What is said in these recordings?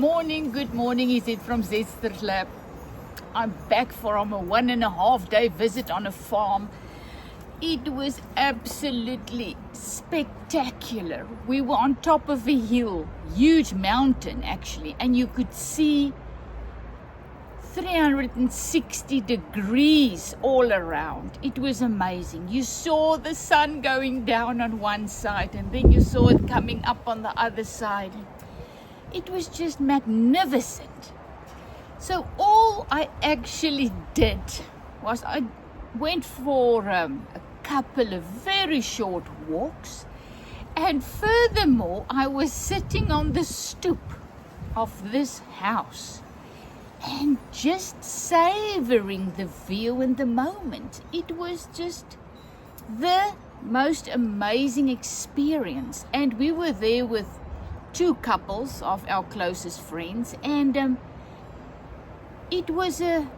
good morning. Is it from Zester's Lab? I'm back from a 1.5 day visit on a farm. It was absolutely spectacular. We were on top of a hill, huge mountain actually, and you could see 360 degrees all around. It was amazing. You saw the sun going down on one side and then you saw it coming up on the other side. It was just magnificent. So all I actually did was I went for a couple of very short walks, and furthermore I was sitting on the stoop of this house and just savoring the view and the moment. It was just the most amazing experience, and we were there with two couples of our closest friends, and it was a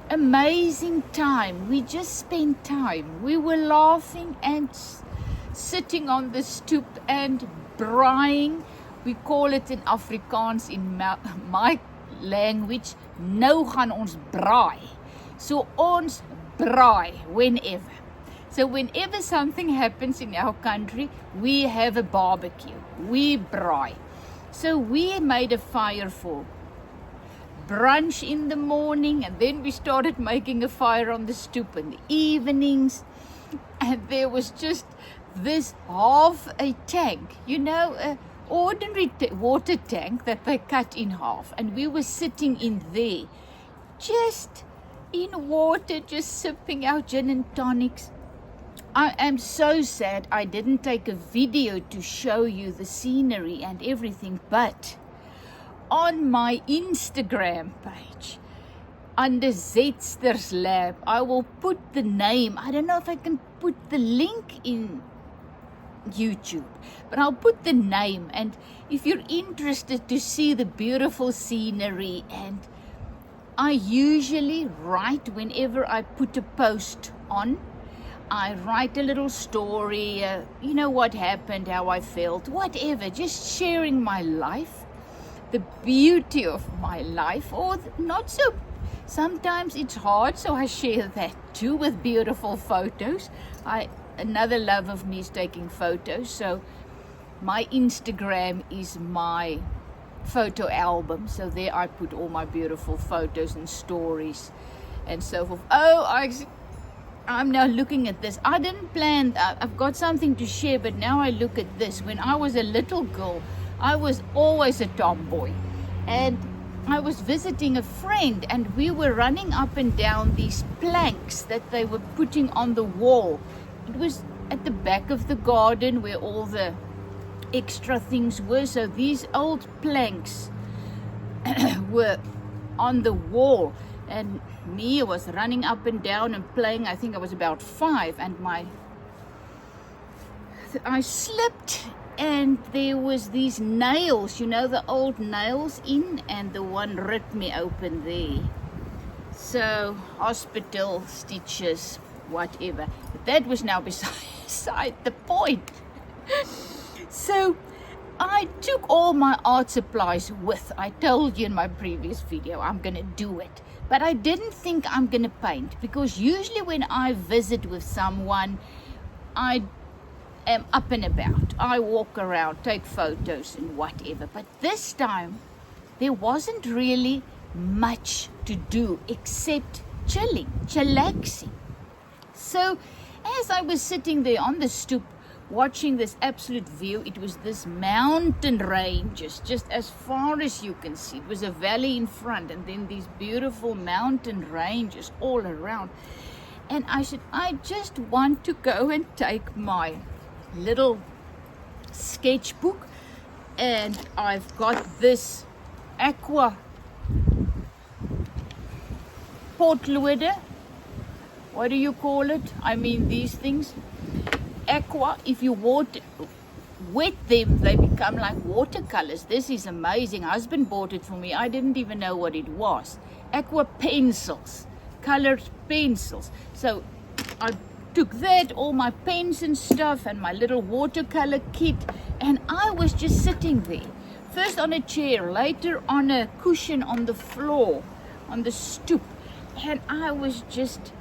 amazing time. We just spent time. We were laughing and sitting on the stoep and braaiing. We call it in Afrikaans, in my language, nou gaan ons braai. So ons braai whenever. So whenever something happens in our country, we have a barbecue. We braai. So we made a fire for brunch in the morning, and then we started making a fire on the stoep in the evenings, and there was just this half a tank, a ordinary water tank that they cut in half, and we were sitting in there just in water, just sipping our gin and tonics. I am so sad I didn't take a video to show you the scenery and everything, but on my Instagram page under Zester's Lab, I will put the name. I don't know if I can put the link in YouTube, but I'll put the name, and if you're interested to see the beautiful scenery, and I usually write whenever I put a post on, I write a little story, what happened, how I felt, whatever, just sharing my life, the beauty of my life, or not so. Sometimes it's hard, so I share that too with beautiful photos. Another love of me is taking photos, so my Instagram is my photo album. So there I put all my beautiful photos and stories and so forth. I'm now looking at this. I didn't plan that. I've got something to share, but now I look at this. When I was a little girl, I was always a tomboy, and I was visiting a friend, and we were running up and down these planks that they were putting on the wall. It was at the back of the garden where all the extra things were. So these old planks were on the wall, and me was running up and down and playing. I think I was about 5, and I slipped, and there was these nails, the old nails in, and the one ripped me open there. So hospital, stitches, whatever. But that was now beside the point. So I took all my art supplies with. I told you in my previous video I'm going to do it. But I didn't think I'm going to paint, because usually when I visit with someone, I am up and about. I walk around, take photos and whatever. But this time, there wasn't really much to do except chillaxing. So as I was sitting there on the stoop, watching this absolute view, it was this mountain ranges just as far as you can see. It was a valley in front, and then these beautiful mountain ranges all around. And I said, I just want to go and take my little sketchbook, and I've got this aqua potloode. What do you call it? I mean, these things. Aqua, if you wet them, they become like watercolors. This is amazing. Husband bought it for me. I didn't even know what it was. Aqua pencils, colored pencils. So I took that, all my pens and stuff, and my little watercolor kit, and I was just sitting there First on a chair, later on a cushion on the floor, on the stoop. And I was just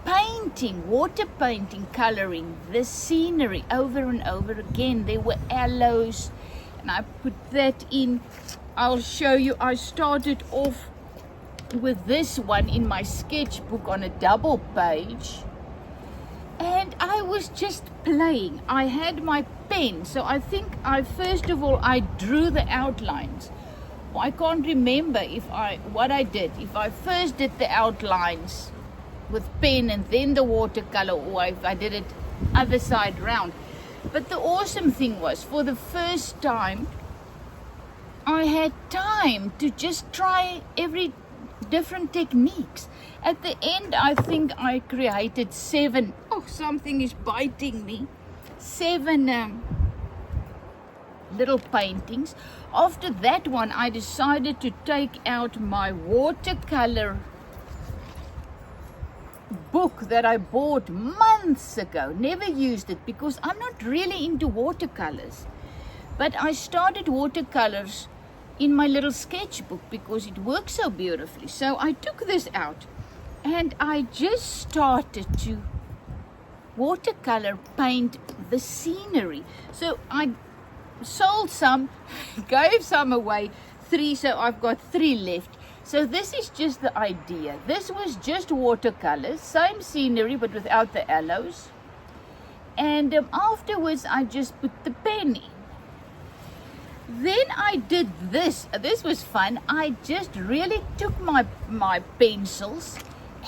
painting, water painting, coloring this scenery over and over again. There were aloes, and I put that in. I'll show you. I started off with this one in my sketchbook on a double page, and I was just playing. I had my pen, so I think first of all I drew the outlines. I can't remember what I did. If I first did the outlines with pen and then the watercolor, or if I did it other side round. But the awesome thing was, for the first time, I had time to just try every different techniques. At the end, I think I created 7, something is biting me, 7 little paintings. After that one, I decided to take out my watercolor book that I bought months ago. Never used it because I'm not really into watercolors. But I started watercolors in my little sketchbook because it works so beautifully. So I took this out and I just started to watercolor paint the scenery. So I sold some, gave some away, 3, so I've got 3 left. So this is just the idea. This was just watercolors, same scenery but without the aloes. And afterwards I just put the pen in. Then I did this. This was fun. I just really took my pencils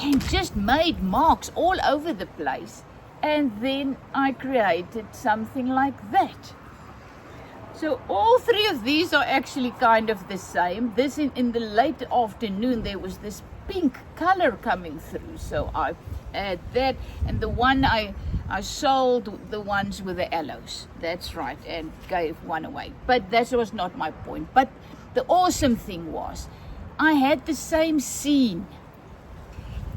and just made marks all over the place. And then I created something like that. So all 3 of these are actually kind of the same. This in the late afternoon, there was this pink color coming through. So I add that. And the one I sold the ones with the aloes. That's right. And gave one away. But that was not my point. But the awesome thing was, I had the same scene.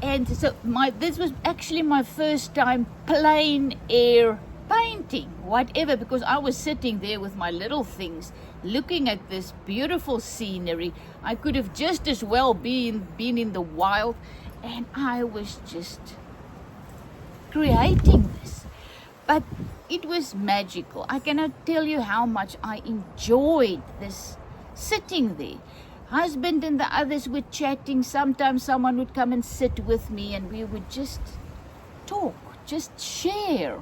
And so this was actually my first time plein air painting, whatever, because I was sitting there with my little things, looking at this beautiful scenery. I could have just as well been in the wild, and I was just creating this. But it was magical. I cannot tell you how much I enjoyed this sitting there. Husband and the others were chatting. Sometimes someone would come and sit with me and we would just talk, just share,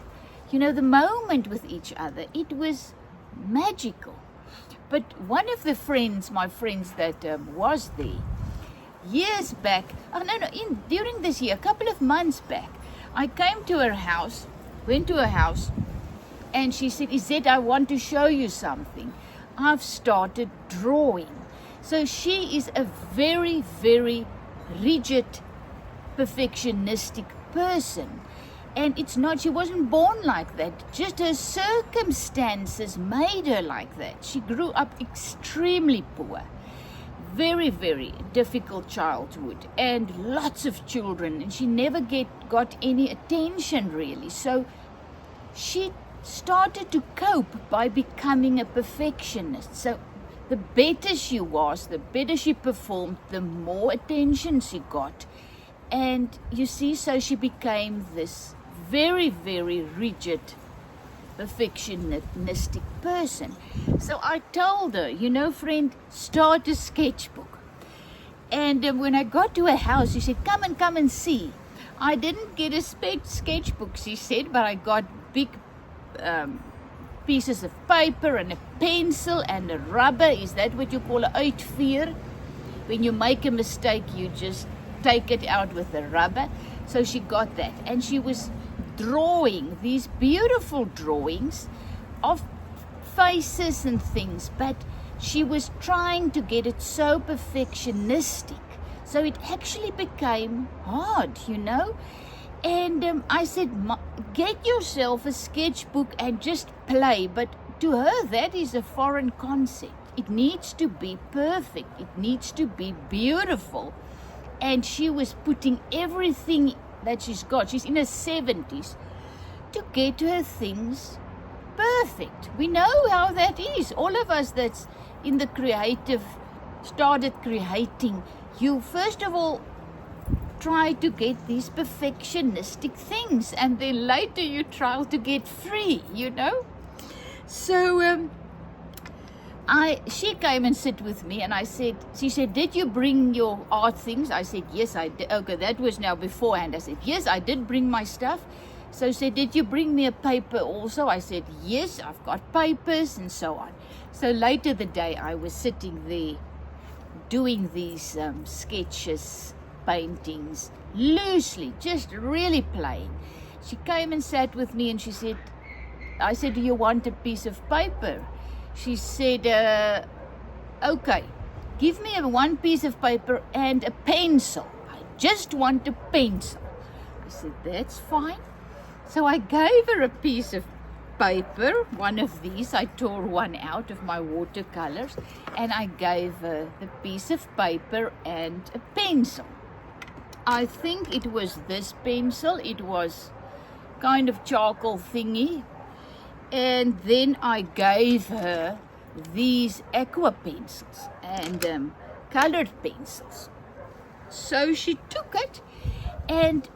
the moment with each other. It was magical. But one of the friends, my friends that was there, years back, during this year, a couple of months back, I came to her house, went to her house, and she said, Izette, I want to show you something. I've started drawing. So she is a very, very rigid, perfectionistic person. And she wasn't born like that. Just her circumstances made her like that. She grew up extremely poor. Very, very difficult childhood. And lots of children. And she never got any attention, really. So she started to cope by becoming a perfectionist. So the better she was, the better she performed, the more attention she got. And you see, so she became this very, very rigid, perfectionistic person. So I told her, friend, start a sketchbook. And when I got to her house, she said, come and see. I didn't get a sketchbook, she said, but I got big pieces of paper and a pencil and a rubber. Is that what you call a uitveer? When you make a mistake, you just take it out with a rubber. So she got that, and she was drawing these beautiful drawings of faces and things, but she was trying to get it so perfectionistic, so it actually became hard, And I said, get yourself a sketchbook and just play. But to her, that is a foreign concept. It needs to be perfect. It needs to be beautiful. And she was putting everything that she's got, she's in her 70s, to get her things perfect. We know how that is. All of us that's in the creative, started creating, you first of all try to get these perfectionistic things, and then later you try to get free, you know. So she came and sit with me, and she said, did you bring your art things? I said, yes, I did. Okay, that was now beforehand. I said, yes, I did bring my stuff. So she said, did you bring me a paper also? I said, yes, I've got papers and so on. So later the day I was sitting there doing these sketches, paintings, loosely, just really playing. She came and sat with me, and she said, I said, do you want a piece of paper? She said, okay, give me one piece of paper and a pencil. I just want a pencil. I said, that's fine. So I gave her a piece of paper, one of these. I tore one out of my watercolors, and I gave her the piece of paper and a pencil. I think it was this pencil. It was kind of charcoal thingy. And then I gave her these aqua pencils and colored pencils. So she took it, and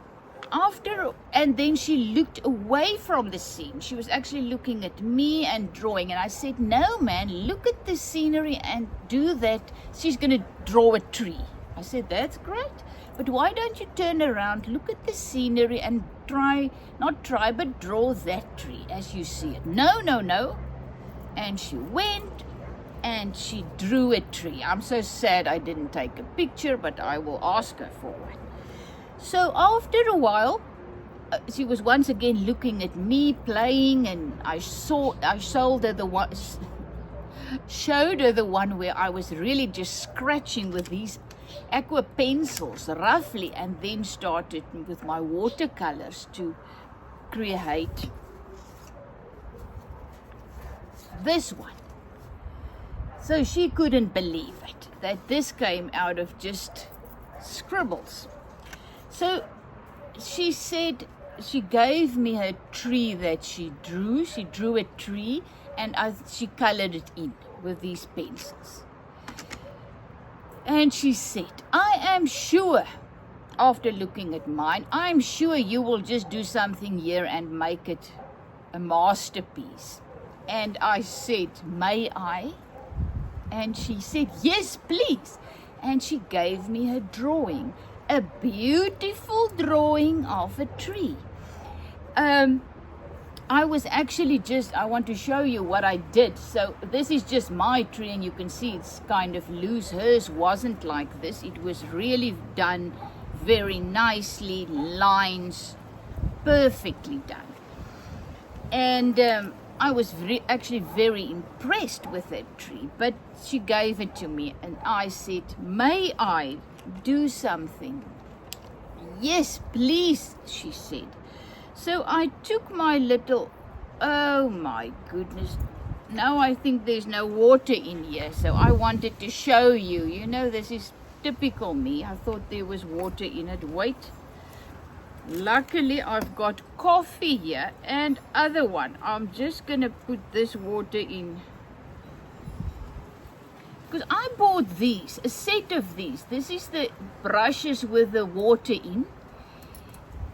then she looked away from the scene. She was actually looking at me and drawing, and I said, no man, look at the scenery and do that. She's going to draw a tree. I said, that's great, but why don't you turn around, look at the scenery and but draw that tree as you see it. No. And she went and she drew a tree. I'm so sad I didn't take a picture, but I will ask her for one. So after a while, she was once again looking at me playing, and I showed her the one where I was really just scratching with these aqua pencils roughly, and then started with my watercolors to create this one. So she couldn't believe it, that this came out of just scribbles. So she said, she gave me her tree that she drew. She drew a tree, and she colored it in with these pencils. And she said, I am sure, after looking at mine, I'm sure you will just do something here and make it a masterpiece. And I said, may I? And she said, yes, please. And she gave me her drawing, a beautiful drawing of a tree. I was actually I want to show you what I did. So this is just my tree, and you can see it's kind of loose. Hers wasn't like this. It was really done very nicely, lines, perfectly done. And I was actually very impressed with that tree, but she gave it to me, and I said, may I do something? Yes, please, she said. So I took my little, oh my goodness, now I think there's no water in here, so I wanted to show you. You know, this is typical me. I thought there was water in it. Wait. Luckily, I've got coffee here and other one. I'm just going to put this water in, because I bought these, a set of these. This is the brushes with the water in,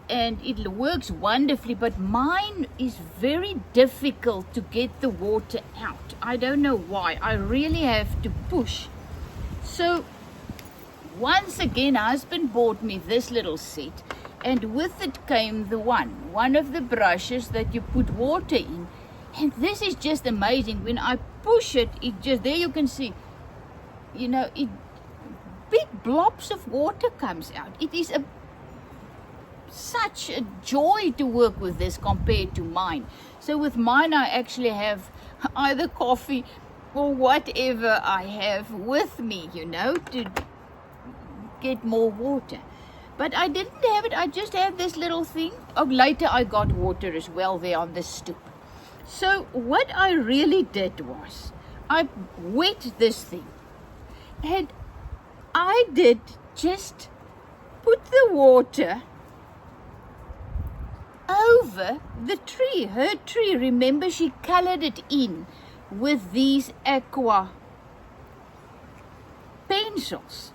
and it works wonderfully, but mine is very difficult to get the water out. I don't know why. I really have to push. So once again, husband bought me this little set, and with it came one of the brushes that you put water in. And this is just amazing. When I push it, there you can see, you know, big blobs of water comes out. It is such a joy to work with this compared to mine. So with mine, I actually have either coffee or whatever I have with me, you know, to get more water. But I didn't have it. I just had this little thing. Oh, later I got water as well there on the stoop. So what I really did was I wet this thing, and I did just put the water over the tree, her tree. Remember, she colored it in with these aqua pencils.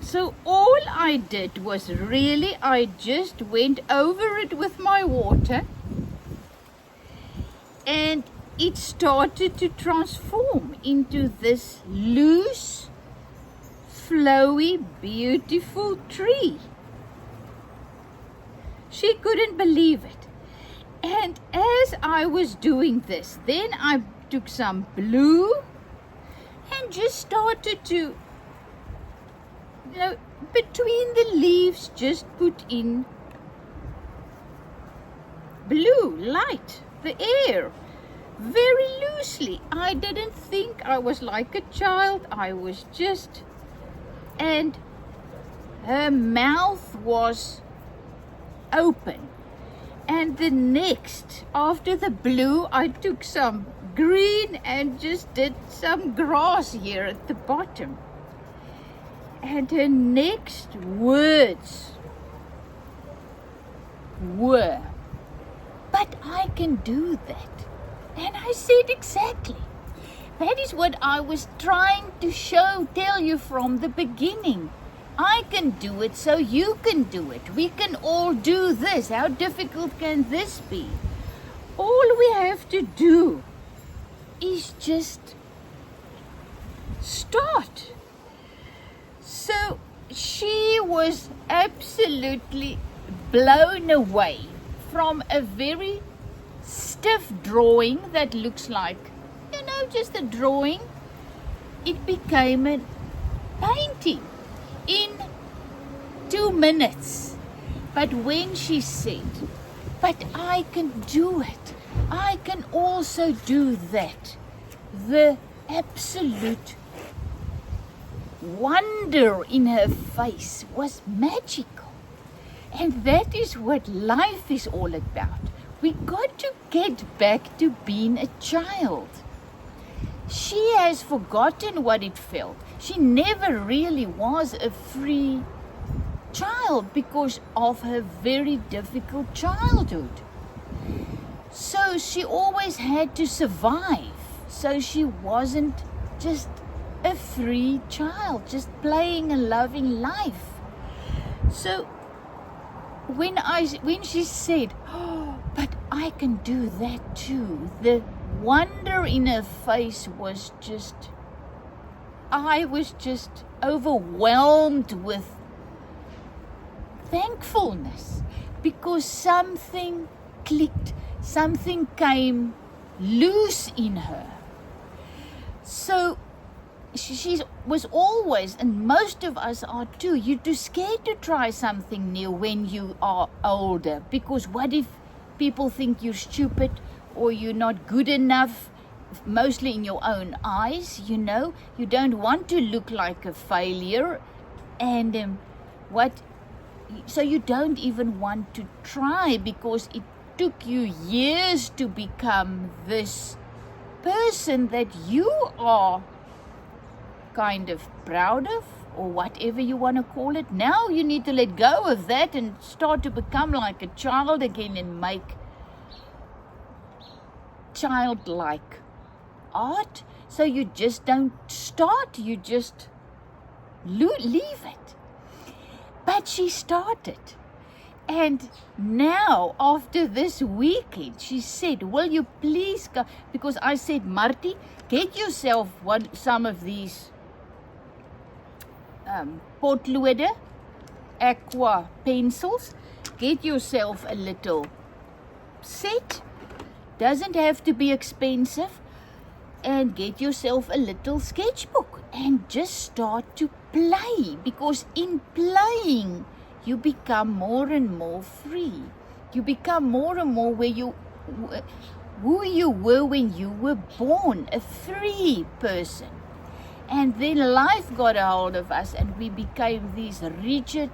So all I did was I just went over it with my water, and it started to transform into this loose, flowy, beautiful tree. She couldn't believe it. And as I was doing this, then I took some blue and just started to, between the leaves, just put in blue light, the air, very loosely. I didn't think I was like a child. I was just, and her mouth was open. And the next, after the blue, I took some green and just did some grass here at the bottom. And her next words were, "But I can do that." And I said, exactly. That is what I was trying to tell you from the beginning. I can do it, so you can do it. We can all do this. How difficult can this be? All we have to do is just start. So she was absolutely blown away from a very stiff drawing that looks like, just a drawing. It became a painting in 2 minutes. But when she said, "But I can do it, I can also do that," the absolute wonder in her face was magical. And that is what life is all about. We got to get back to being a child. She has forgotten what it felt. She never really was a free child because of her very difficult childhood. So she always had to survive. So she wasn't just a free child, just playing a loving life. So when she said, "Oh, but I can do that too," the wonder in her face was I was just overwhelmed with thankfulness, because something clicked, something came loose in her. So she was always, and most of us are too, you're too scared to try something new when you are older, because what if people think you're stupid or you're not good enough, mostly in your own eyes, you don't want to look like a failure, and so you don't even want to try, because it took you years to become this person that you are kind of proud of, or whatever you want to call it. Now you need to let go of that and start to become like a child again and make childlike art. So you just don't start, you just leave it. But she started. And now, after this weekend, she said, "Will you please go?" Because I said, "Marty, get yourself some of these potloode, aqua pencils. Get yourself a little set. Doesn't have to be expensive. And get yourself a little sketchbook and just start to play, because in playing you become more and more free. You become more and more who you were when you were born, a free person. And then life got a hold of us and we became these rigid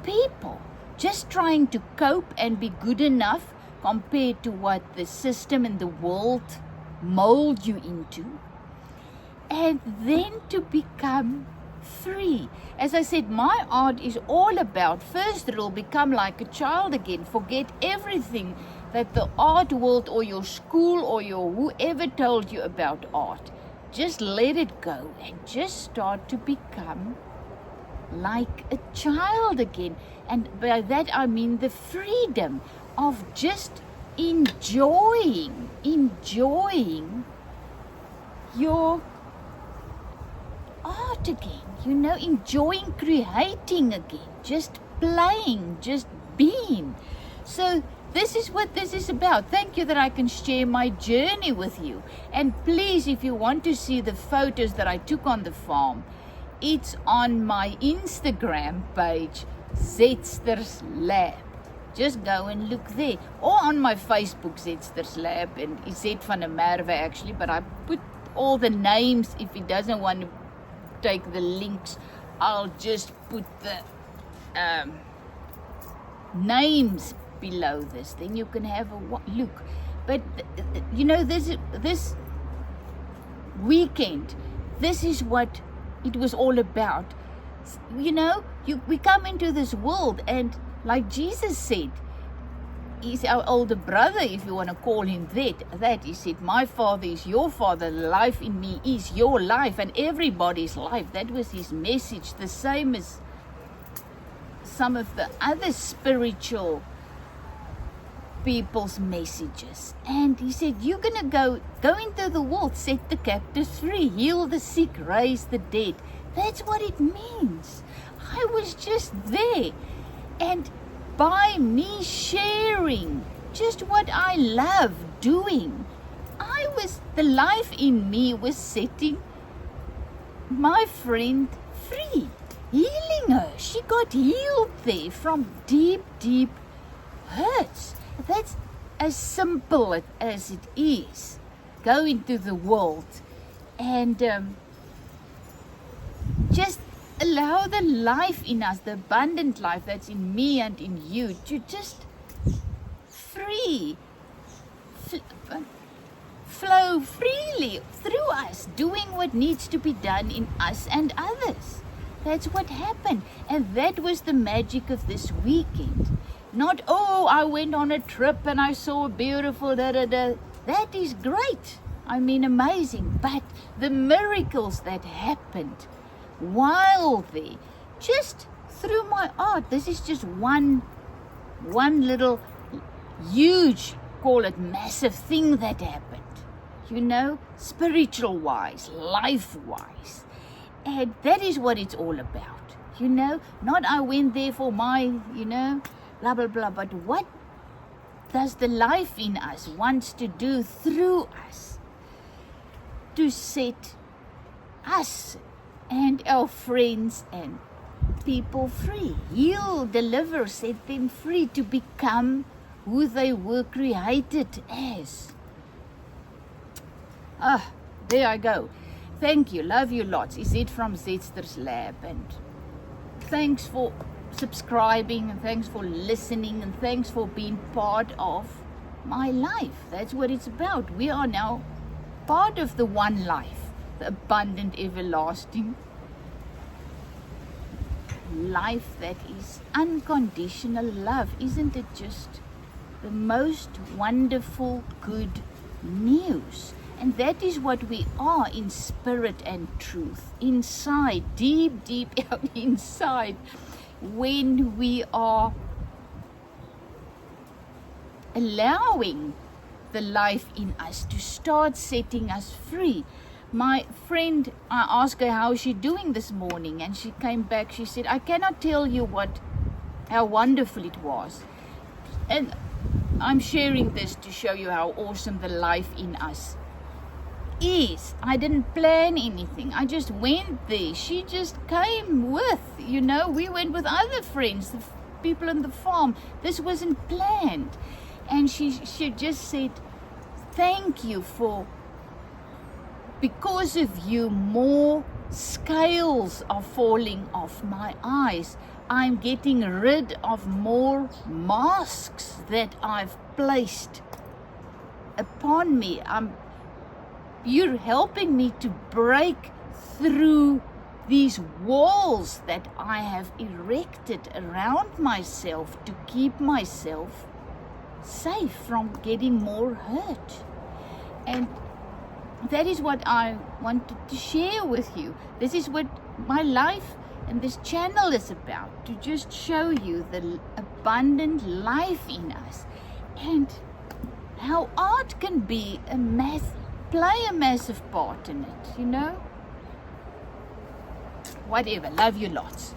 people, just trying to cope and be good enough compared to what the system and the world mold you into. And then to become free. As I said, my art is all about, first it'll become like a child again. Forget everything that the art world or your school or your whoever told you about art. Just let it go and just start to become like a child again. And by that I mean the freedom of just enjoying your art again, enjoying creating again, just playing, just being. So this is what this is about. Thank you that I can share my journey with you. And please, if you want to see the photos that I took on the farm, it's on my Instagram page, Zetster's Lab. Just go and look there. Or on my Facebook, Zetster's Lab, and Zet van der Merwe actually, but I put all the names. If he doesn't want to take the links, I'll just put the names below this. Then you can have a look. But this weekend, this is what it was all about. We come into this world, and like Jesus said, he's our older brother, if you want to call him that. He said, my Father is your Father, the life in me is your life, and everybody's life. That was his message, the same as some of the other spiritual people's messages. And he said, you're going to go into the world, set the captives free, heal the sick, raise the dead. That's what it means. I was just there. And by me sharing just what I love doing, the life in me was setting my friend free, healing her. She got healed there from deep, deep hurts. That's as simple as it is. Go into the world and just allow the life in us, the abundant life that's in me and in you, to just flow freely through us, doing what needs to be done in us and others. That's what happened. And that was the magic of this weekend. Not, I went on a trip and I saw a beautiful da-da-da. That is great. I mean, amazing. But the miracles that happened while there, just through my art. This is just one little huge, call it massive thing that happened, spiritual wise, life wise. And that is what it's all about, not I went there for my, blah, blah, blah, but what does the life in us wants to do through us to set us and our friends and people free. Heal, deliver, set them free to become who they were created as. There I go. Thank you. Love you lots. Is it from Zetster's Lab? And thanks for subscribing, and thanks for listening, and thanks for being part of my life. That's what it's about. We are now part of the one life. The abundant, everlasting life that is unconditional love. Isn't it just the most wonderful good news? And that is what we are in spirit and truth, inside, deep, deep inside, when we are allowing the life in us to start setting us free. My friend, I asked her how she's doing this morning, and she came back, she said, I cannot tell you how wonderful it was. And I'm sharing this to show you how awesome the life in us is. I didn't plan anything. I just went there. She just came with, we went with other friends, the people on the farm. This wasn't planned. And she just said, thank you because of you, more scales are falling off my eyes. I'm getting rid of more masks that I've placed upon me. You're helping me to break through these walls that I have erected around myself to keep myself safe from getting more hurt. And that is what I wanted to share with you. This is what my life and this channel is about, to just show you the abundant life in us and how art can be play a massive part in it, you know. Whatever, love you lots.